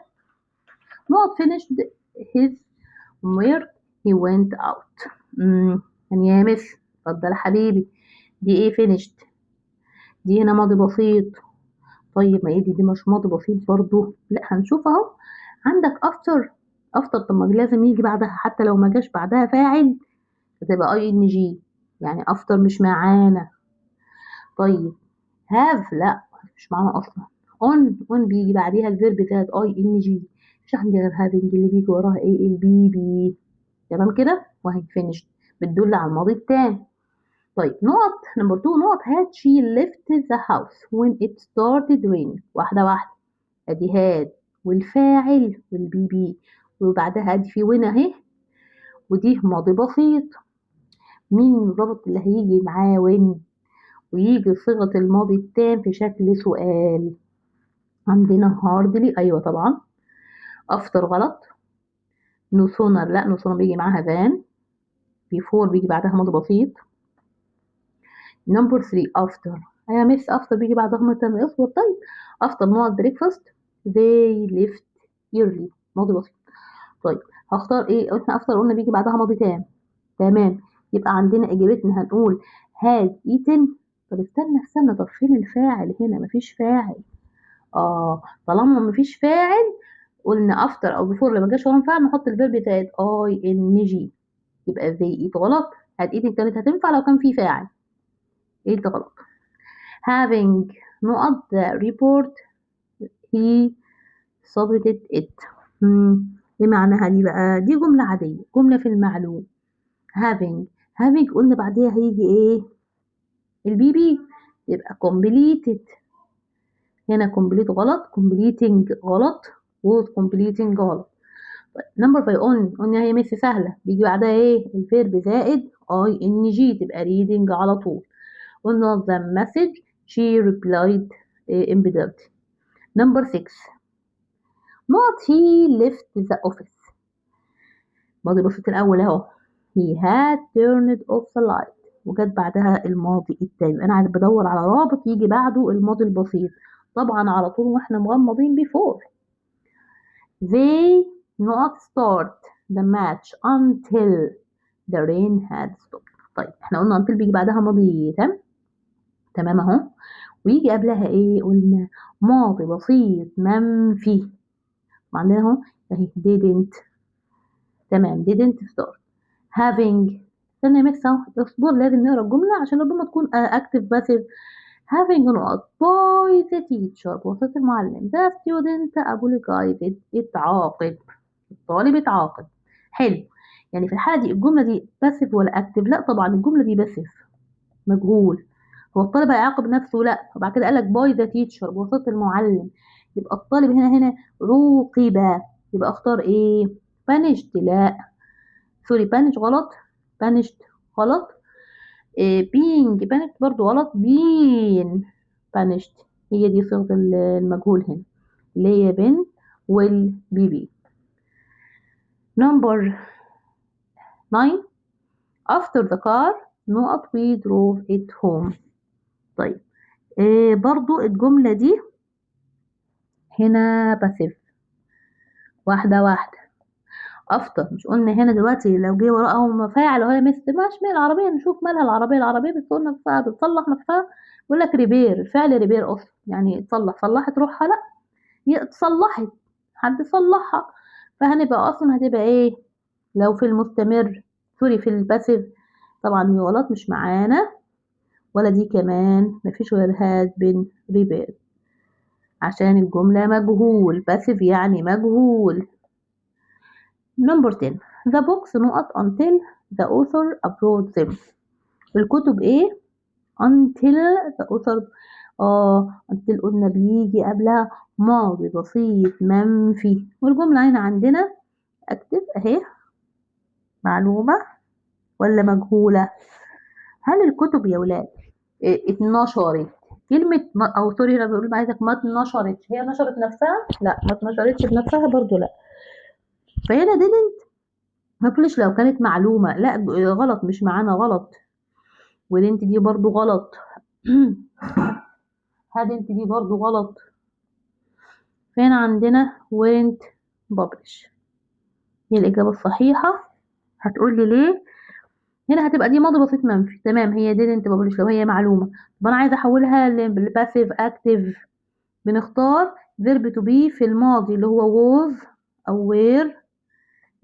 not finished his work he went out. يعني يا مس اتفضل حبيبي دي ايه finished دي هنا ماضي بسيط. طيب ما ايه دي مش ماضي بسيط برضو لا هنشوف اهو. عندك after طب ما لازم يجي بعدها حتى لو ما جاش بعدها فاعل هتبقى ing يعني after مش معانا. طيب have لا مش معانا اصلا. on بيجي بعديها الفيرب بتاعت ing مش عندي غير having اللي بيجي وراها ايه البي بي تمام كده وهي finished بتدل على الماضي التام. طيب نقط نمبر 2 نقط had she left the house when it started raining. واحدة ادي had والفاعل والبي بي وبعدها ادي في وين اهي ودي ماضي بسيط. مين الرابط اللي هيجي معاه وين ويجي صيغة الماضي التام في شكل سؤال؟ عندنا hardly ايوه طبعا. after غلط. no sooner لا no sooner بيجي معاها than. before بيجي بعدها ماضي بسيط. نمبر 3 after يا مس after بيجي بعدها ماضي تام اصبر. طيب after not breakfast they left early ماضي بسيط. طيب هختار ايه احنا after قلنا بيجي بعدها ماضي تام تمام يبقى عندنا اجابتنا هنقول had eaten. طب استنى طب فين الفاعل هنا مفيش فاعل. طالما مفيش فاعل قلنا after او before لما جاش وراهم فاعل نحط الفيرب بتاعت ing يبقى they eat غلط. had eaten كانت هتنفع لو كان في فاعل ايه ده غلط. having نقط the report he submitted it. ايه معناها دي بقى؟ دي جملة عادية جملة في المعلوم. having قلنا بعديها هيجي ايه البي بي يبقى completed. هنا complete غلط completing غلط was completing غلط. نمبر 5 قلنا هي مش سهلة بيجي بعدها ايه الفيرب زائد ing تبقى reading على طول. قلنا the message she replied immediately. نمبر 6 not he left the office. ماضي بسيط الأول اهو he had turned off the light. وجت بعدها الماضي التام. انا بدور على رابط يجي بعده الماضي البسيط، طبعا على طول واحنا مغمضين before. They not start the match until the rain had stopped. طيب احنا قلنا until بيجي بعدها ماضي تام، تمام اهو، ويجي قبلها ايه؟ قلنا ماضي بسيط منفي، وعندنا اهو اهي didn't، تمام didn't start. having، استنى يا ميكس اهو اصبر، لازم نقرا الجمله عشان الجمله تكون active passive. having نقط by the teacher بواسطة المعلم the student apologized اتعاقب، الطالب اتعاقب. حلو، يعني في الحالة دي الجملة دي باسف ولا اكتف؟ لا طبعا الجملة دي باسف، مجهول. هو الطالب هيعاقب نفسه؟ لا. وبعد كده قالك باي ذا تيتشر بواسطة المعلم، يبقى الطالب هنا عوقب، يبقى اختار ايه؟ بانشت، لا سوري بانش غلط، بانشت غلط، بينج بانشت برضو غلط، بين بانشت هي دي صيغة المجهول هنا اللي هي بن والبيبي. نمبر 9 after the car نقط we drove it home. طيب برضو الجملة دي هنا باسيف، واحدة واحدة. after مش قلنا هنا دلوقتي لو جه وراءهم فاعل وهي مش مال العربية، نشوف مالها العربية بتقول نفسها بتصلح نفسها، يقول لك ريبير، الفعل ريبير اصلا يعني تصلح، صلحت روحها؟ لا هي اتصلحت، حد صلحها، فهنبقى اصلا هتبقى ايه لو في المستمر؟ سوري في الباسيف، طبعا دي غلط مش معانا، ولا دي كمان مفيش غير has been repaired عشان الجملة مجهول، باسيف يعني مجهول. نمبر 10 the books نقط until the author brought them. الكتب ايه؟ until the author، until قلنا بيجي قبلها ماضي بسيط منفي، والجملة هنا عندنا اكتب اهي، معلومة ولا مجهولة؟ هل الكتب يا ولاد اتنشرت؟ كلمة او سوري انا بقول عايزك ما اتنشرتش، هي نشرت نفسها؟ لا ما اتنشرتش بنفسها برضو لا. فهنا didn't ما تقولش لو كانت معلومة، لا غلط مش معانا غلط، ودنت دي برضو غلط هدنت دي برضو غلط. فهنا عندنا went publish هي الإجابة الصحيحة. هتقول لي ليه؟ هنا هتبقى دي ماضي بسيط منفي، تمام، هي didn't publish لو هي معلومة. طب أنا عايزة أحولها لباسيف أكتيف، بنختار verb to be في الماضي اللي هو was أو were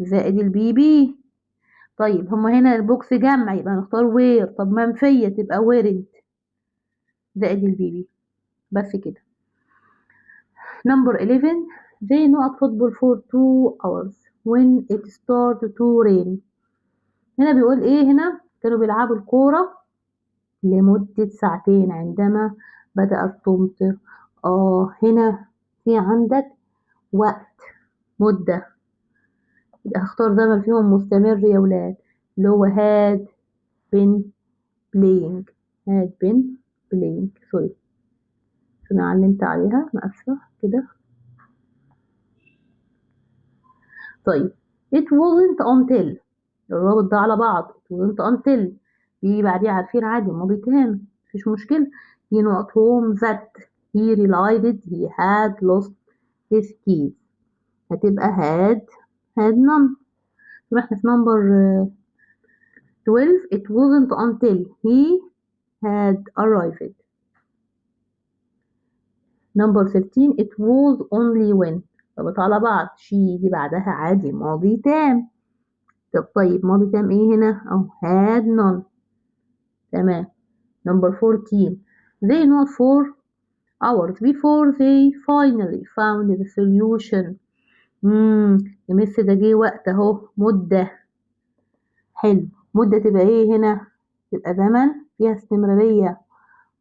زائد البي بي. طيب هما هنا البوكس جمع يبقى هنختار were، طب منفية تبقى weren't زائد البي بي، بس كده. نمبر 11 they not football for 2 hours when it started to rain. هنا بيقول ايه؟ هنا كانوا بيلعبوا الكورة لمدة ساعتين عندما بدأت تمطر. هنا في عندك وقت، مدة، يبقى هختار زمن فيهم مستمر يا ولاد اللي هو had been playing سوري انا علمت عليها انا اسفة كده. طيب it wasn't until الرابط ده على بعض it wasn't until يجي بعديه عارفين عادي ماضي تام مفيش مشكلة. he not home that he realized he had lost his keys هتبقى had none. يبقى احنا في نمبر 12 it wasn't until he had arrived. نمبر 13 it was only when ربط على بعض she يجي بعدها عادي ماضي تام. طيب ماضي تام ايه هنا؟ had none، تمام. نمبر 14 they not 4 hours before they finally found the solution. يمس ده جه وقت اهو، مدة، حلو، مدة تبقى ايه هنا؟ تبقى زمن فيها استمرارية،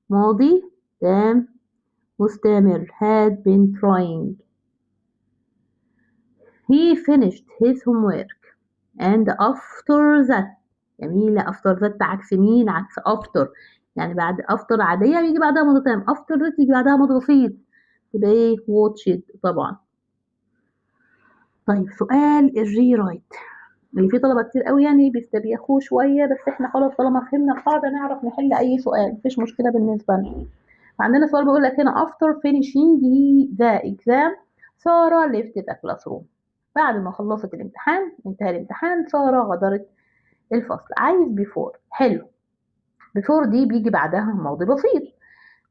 ماضي تام مستمر had been trying. he finished his homework and after that جميلة، after that عكس مين؟ عكس after، يعني بعد after عادية بيجي بعدها ماضي تام، after that يجي بعدها ماضي بسيط، يبقى ايه؟ watched طبعا. طيب سؤال الري رايت، اللي فيه طلبة كتير قوي يعني بيستبيخوه شوية، بس احنا خلاص طالما فهمنا القاعدة نعرف نحل أي سؤال، مفيش مشكلة بالنسبة لنا. عندنا سؤال بيقول لك هنا after finishing the exam سارة left the classroom. بعد ما خلصت الامتحان، انتهى الامتحان، سارة غادرت الفصل. عايز before. حلو. before دي بيجي بعدها ماضي بسيط.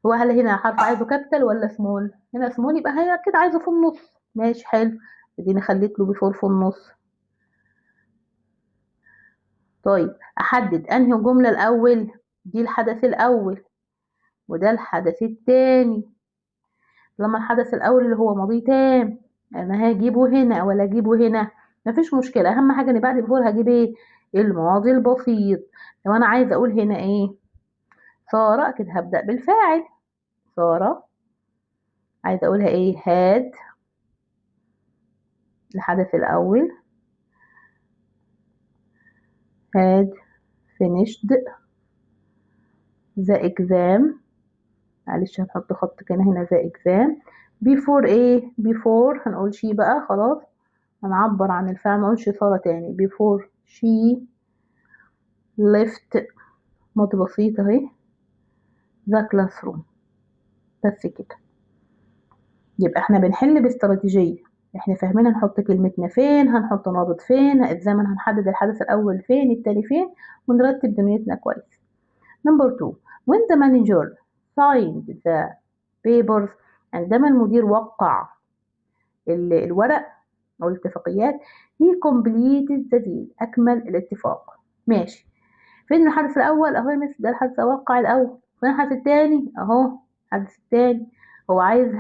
هو هل هنا حرف عايزه كابيتال ولا سمول؟ هنا سمول، يبقى هي كده عايزه في النص. ماشي حلو، اديني خليت له before في النص. طيب احدد انهي جملة الاول. دي الحدث الاول وده الحدث التاني. لما الحدث الاول اللي هو ماضي تام، انا هجيبه هنا ولا اجيبه هنا؟ مفيش مشكلة، اهم حاجة ان بعد بيفور هجيب ايه؟ الماضي البسيط. لو انا عايزة اقول هنا ايه؟ سارة، اكيد هبدأ بالفاعل. سارة عايزة اقولها ايه؟ هاد، الحدث الاول. had finished the exam. معلش هنحط خط كده هنا the exam. before ايه؟ before هنقول شي بقى خلاص، هنعبر عن الفعل، ما نقولش سارة تاني. before she left، ماضي بسيط اهي، the classroom. بس كده. يبقى احنا بنحل باستراتيجية، احنا فاهمين هنحط كلمتنا فين، هنحط رابط فين، الزمن هنحدد الحدث الأول فين، التاني فين، ونرتب دنيتنا كويس. نمبر 2 when the manager signed the papers. عندما المدير وقع الورق أو الاتفاقيات. he completed the deal، أكمل الاتفاق. ماشي. فين الحدث الأول؟ أهو يا مس ده الحدث وقع الأول. فين الحدث التاني؟ أهو الحدث التاني. هو عايز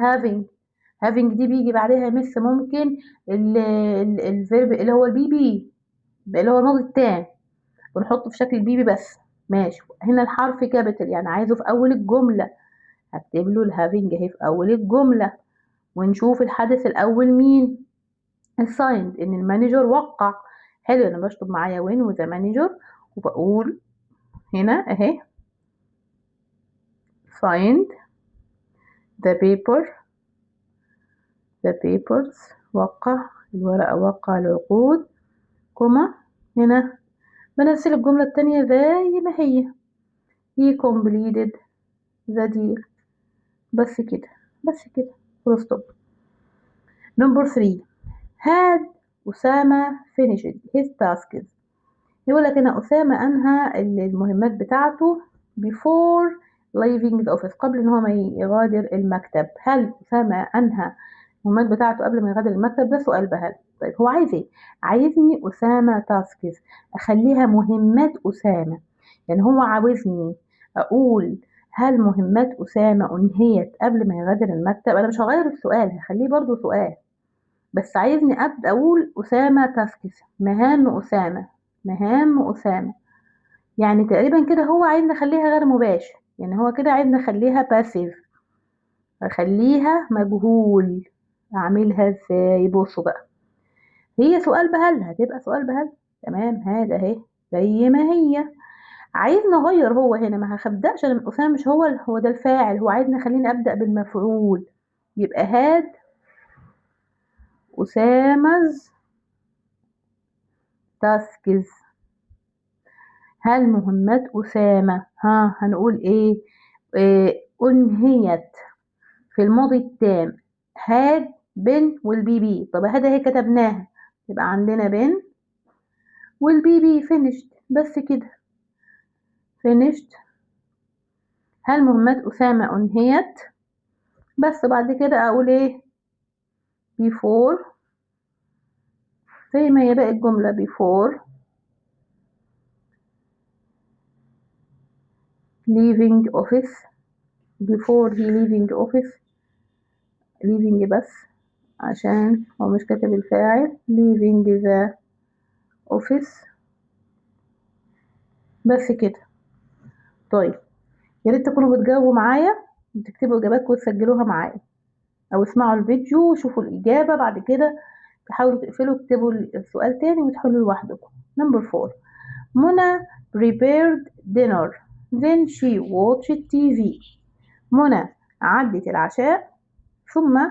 having دي بيجي بعدها مس ممكن الفيرب اللي هو البي بي اللي هو الماضي التام، ونحطه في شكل البي بي بس. ماشي. هنا الحرف كابيتال يعني عايزه في أول الجملة، هكتب له الهافينج اهي في أول الجملة. ونشوف الحدث الأول مين؟ السايند، إن المانجر وقع. حلو، أنا بشطب معايا وين وذا مانجر، وبقول هنا اهي signed the papers، وقع الورقة، وقع العقود، كوما. هنا بنزل الجملة التانية زي ما هي، he completed the deal. بس كده، بس كده، full stop. number 3 had أسامة finished his tasks. يقول لك هنا أسامة أنهى المهمات بتاعته before leaving the office، قبل إن هو ما يغادر المكتب. هل أسامة أنهى المهمات بتاعته قبل ما يغادر المكتب؟ ده سؤال بهل. طيب هو عايز إيه؟ عايزني أسامة تاسكس، أخليها مهمات أسامة. يعني هو عاوزني أقول هل مهمات أسامة أنهيت قبل ما يغادر المكتب؟ أنا مش هغير السؤال، هخليه برضو سؤال، بس عايزني أبدأ أقول أسامة تاسكس، مهام أسامة، مهام أسامة. يعني تقريبا كده هو عايز نخليها غير مباشر، يعني هو كده عايز نخليها باسيف، اخليها مجهول. اعملها ازاي؟ بصوا بقى، هي سؤال بهل، هتبقى سؤال بهل. تمام، هذا اهي زي ما هي. عايز نغير هو هنا، ما هخبدقش انا، أسامة مش هو ده الفاعل، هو عايز نخليني ابدأ بالمفعول. يبقى هاد أسامز تاسكز. هل مهمات أسامة هنقول إيه أنهيت في الماضي التام. had been والبي بي. طب هذا هي كتبناها، يبقى عندنا been والبي بي finished. بس كده finished. هل مهمات أسامة أنهيت؟ بس بعد كده أقول إيه؟ before زي ما هي باقي الجملة، before leaving office. before he leaving office، leaving بس عشان هو مش كاتب الفاعل، leaving the office. بس كده. طيب يا ريت تكونوا بتجاوبوا معايا وتكتبوا اجاباتكم وتسجلوها معايا، او اسمعوا الفيديو وشوفوا الاجابه، بعد كده تحاولوا تقفلوا اكتبوا السؤال تاني وتحلوا لوحدكم. نمبر 4 منى prepared dinner then she watched TV. منى عدت العشاء ثم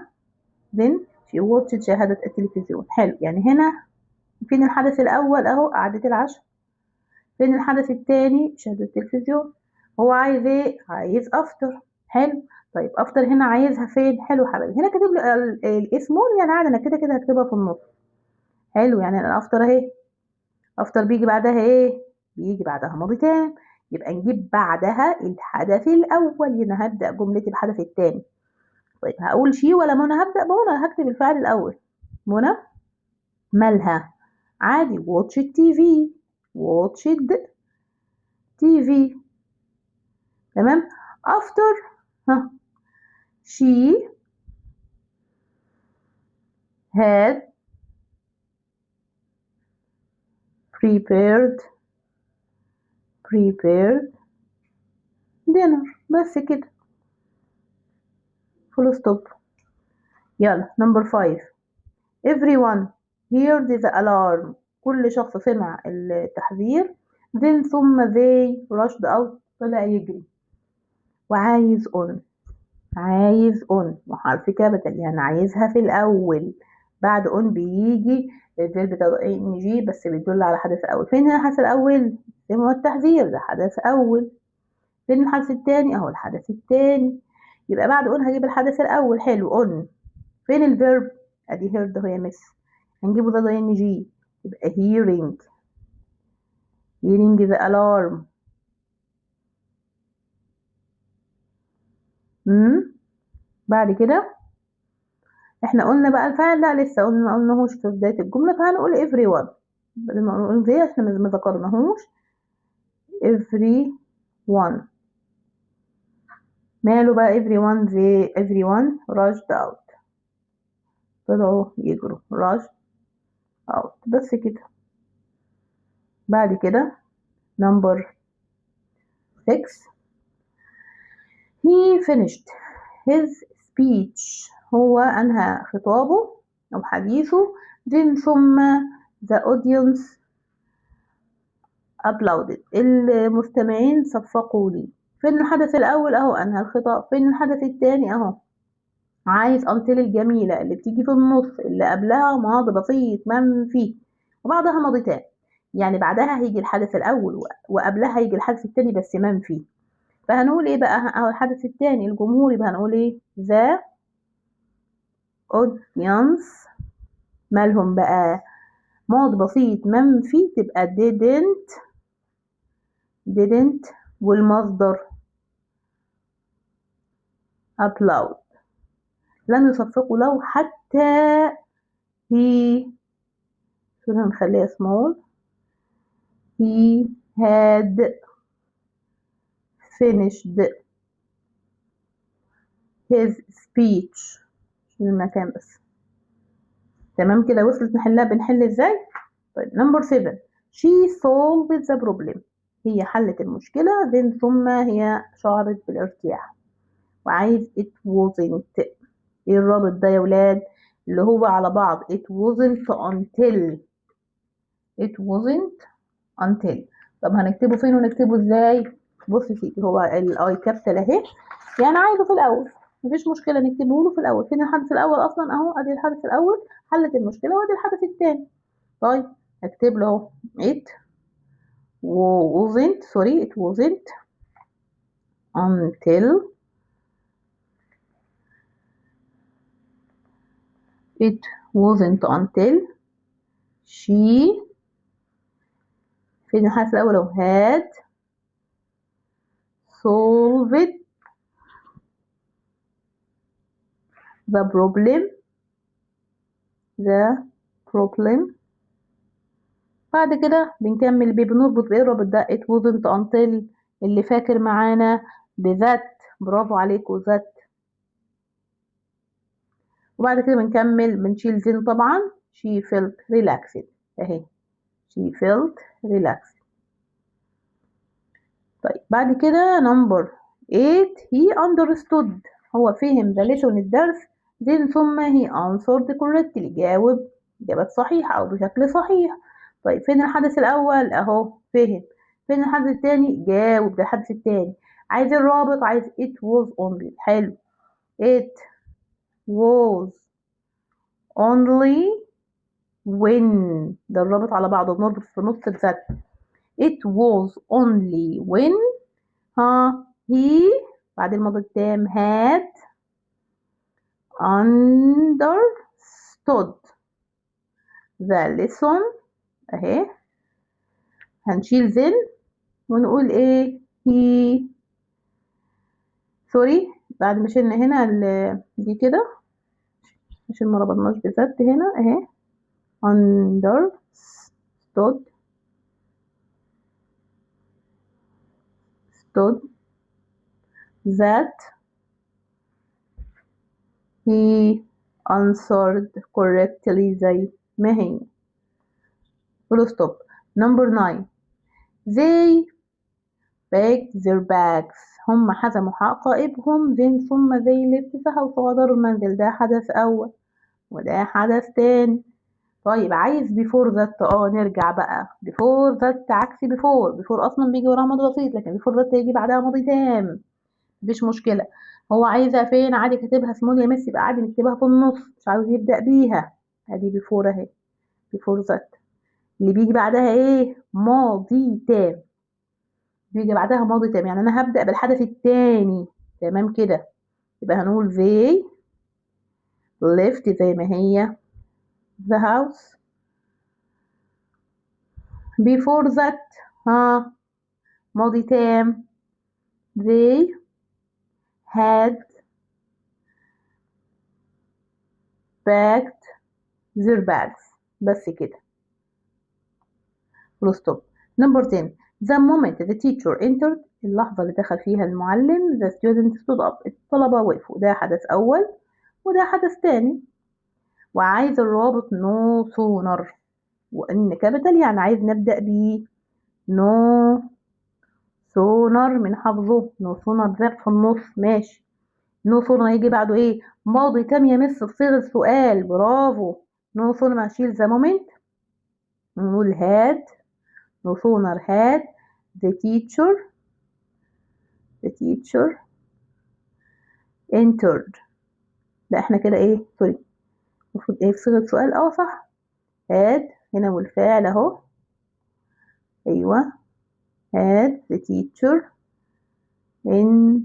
then she watched شاهدت التلفزيون. حلو، يعني هنا فين الحدث الأول؟ أهو قعدة العشاء. فين الحدث التاني؟ شاهد التلفزيون. هو عايز ايه؟ عايز أفطر. حلو. طيب أفطر هنا عايزها فين؟ حلو حبيبي، هنا كاتب لي الاسمون، يعني عادي أنا كده كده هكتبها في النص. حلو، يعني أنا أفطر أهي. أفطر بيجي بعدها ايه؟ بيجي بعدها ماضي تام. يبقى نجيب بعدها الحدث الأول. هنا هبدأ جملتي بحدث التاني. طيب هقول شي ولا منى؟ هبدأ بمنى، هكتب الفعل الأول. منى مالها؟ عادي watch التي في. watch تي في. تمام. after. ها. she had prepared dinner. بس كده. full stop. يلا number 5. everyone heard the alarm. كل شخص سمع التحذير. then ثم they rushed out. طلع يجري. وعايز on. عايز on وحرف كابيتال، يعني عايزها في الأول. بعد on بيجي الفيرب بتاع ان جي بس بيدل على حدث أول. فين الحدث الأول؟ هو التحذير، ده حدث أول. فين الحدث التاني؟ أهو الحدث التاني. يبقى بعد on هجيب الحدث الأول. حلو on. فين الفيرب؟ أدي heard أهو يا مس. هنجيبه ده ان جي. يبقى hearing the alarm. بعد كده احنا قلنا بقى الفعل، لا لسه قلنا ما قلناهوش في بداية الجملة، فهنقول everyone بدل ما نقول زي عشان ما ذكرناهوش. everyone. ماله بقى everyone؟ زي everyone rushed out. طلعوا يجروا rushed out. بس كده. بعد كده number 6. he finished his speech. هو أنهى خطابه أو حديثه. then ثم the audience applauded. المستمعين صفقوا لي. فين الحدث الأول؟ أهو أنهى الخطاب. فين الحدث الثاني؟ أهو عايز until الجميلة اللي بتيجي في النص، اللي قبلها ماضي بسيط منفي وبعدها ماضي تام. يعني بعدها هيجي الحدث الأول وقبلها هيجي الحدث الثاني بس منفي. فهنقول ايه بقى؟ أهو الحدث الثاني الجمهور، يبقى هنقول ايه؟ the audience. مالهم بقى؟ ماضي بسيط منفي تبقى didn't والمصدر applaud. لم يصفقوا له حتى he. خلينا نخليها small. he had finished his speech. شيل المكان بس. تمام كده وصلت. نحلها بنحل ازاي؟ طيب number 7. she solved the problem. هي حلت المشكلة. then ثم هي شعرت بالارتياح. وعايز it wasn't. ايه الرابط ده يا ولاد؟ اللي هو على بعض it wasn't until. طب هنكتبه فين ونكتبه ازاي؟ بص يا سيدي، هو الاي كابيتال اهي، يعني عايزه في الاول. مفيش مشكله نكتبه له في الاول. فين الحدث الاول اصلا؟ اهو ادي الحدث الاول حلت المشكله، وادي الحدث الثاني. طيب هكتب له اهو it wasn't until. it wasn't until she. فين الحدث الاول اهو had solved the problem. بعد كده بنكمل بنربط بايه الرابط ده؟ it wasn't until اللي فاكر معانا بذات. برافو عليكم ذات. وبعد كده بنكمل بنشيل then طبعا. she felt relaxed اهي. she felt relaxed. طيب بعد كده number 8. he understood. هو فهم the lesson الدرس. then ثم he answered correctly. جاوب إجابات صحيحة أو بشكل صحيح. طيب فين الحدث الأول؟ أهو فهم. فين الحدث التاني؟ جاوب. ده الحدث التاني. عايز الرابط، عايز it was only. حلو. it was only when ده الرابط على بعضه بنربط في نص الذات. it was only when he بعد الماضي التام had understood the lesson اهي هنشيل then ونقول ايه he سوري بعد ما شلنا هنا دي كده عشان ما ربطناش بذات هنا اهي understood that he answered correctly زي ما هي. full stop. number 9 they packed their bags هم حزموا حقائبهم then ثم they left the house وغادروا المنزل. ده حدث أول وده حدث تاني. طيب عايز before that نرجع بقى before that عكس before أصلا بيجي وراها ماضي بسيط لكن before that هيجي بعدها ماضي تام مفيش مشكلة. هو عايزها فين عادي كاتبها سمول يا مس يبقى عادي نكتبها في النص مش عاوز يبدأ بيها. ادي before اهي before that اللي بيجي بعدها ايه ماضي تام بيجي بعدها ماضي تام يعني انا هبدأ بالحدث التاني تمام كده يبقى هنقول they left زي ما هي the house before that ماضي تام they had packed their bags بس كده full stop. number 10 the moment the teacher entered اللحظة اللي دخل فيها المعلم the student stood up الطلبة وقفوا. ده حدث أول وده حدث تاني وعايز الرابط no sooner وإن كابيتال يعني عايز نبدأ ب no sooner من حفظه no sooner ظرف في النص ماشي. no sooner هيجي بعده ايه ماضي تام يا مس بصيغة سؤال برافو. no sooner هشيل the moment ونقول had no sooner had the teacher entered. لا احنا كده ايه سوري المفروض ايه في صيغة سؤال صح had هنا والفاعل اهو ايوه had the teacher in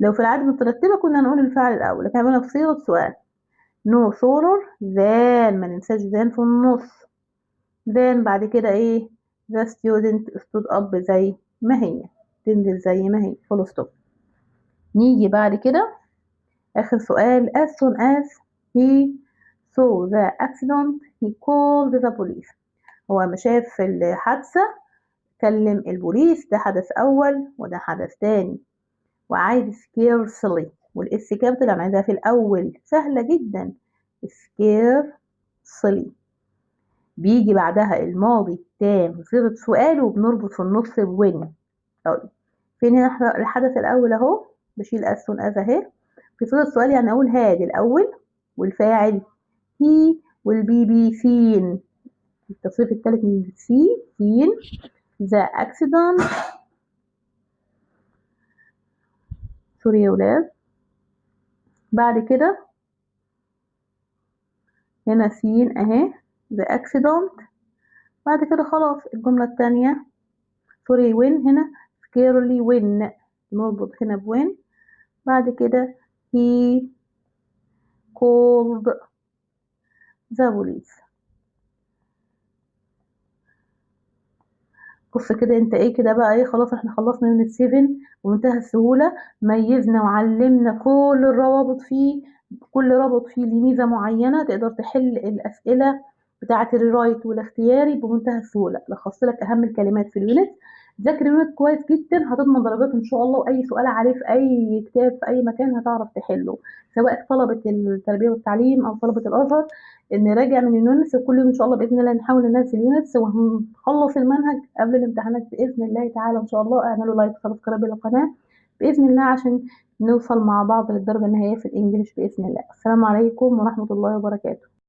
لو في العادة مترتبة كنا نقول الفعل الأول لكن هنا في صيغة سؤال no sooner than ما ننساش than في النص then بعد كده ايه the student stood up زي ما هي تنزل زي ما هي full stop. نيجي بعد كده آخر سؤال as soon as he saw the accident he called the police. هو ما شاف الحادثة كلم البوليس. ده حدث أول وده حدث تاني وعايز scarcely والاس كابيتال أنا عايزها في الأول سهلة جدا scarcely بيجي بعدها الماضي التام بصيغة سؤال وبنربط في النص بوين. طيب فين هنا الحدث الأول أهو بشيل as soon as أهي في صيغة السؤال يعني أقول هاد الأول والفاعل he والبي سين التصريف الثالث من سين the accident سوري يا ولاد. بعد كده هنا سين أهي the accident بعد كده خلاص الجملة الثانية سوري وين هنا scarcely when نربط هنا بوين بعد كده he called the police. بص كده انت ايه كده بقى ايه خلاص احنا خلصنا يونت 7 بمنتهى السهولة ميزنا وعلمنا كل الروابط فيه كل رابط فيه ليه ميزة معينة تقدر تحل الأسئلة بتاعة الرايت والاختياري بمنتهى السهولة. لخصت لك أهم الكلمات في اليونت. ذاكر اليونت كويس جدا هتضمن درجات ان شاء الله واي سؤال عليه في اي كتاب في اي مكان هتعرف تحله سواء طلبة التربية والتعليم او طلبة الازهر. نراجع من اليونتس كل يوم ان شاء الله باذن الله نحاول ننزل يونتس وهنخلص المنهج قبل الامتحانات باذن الله تعالى ان شاء الله. اعملوا لايك وسبسكرايب للقناه باذن الله عشان نوصل مع بعض للدرجه النهائيه في الانجليش باذن الله. السلام عليكم ورحمه الله وبركاته.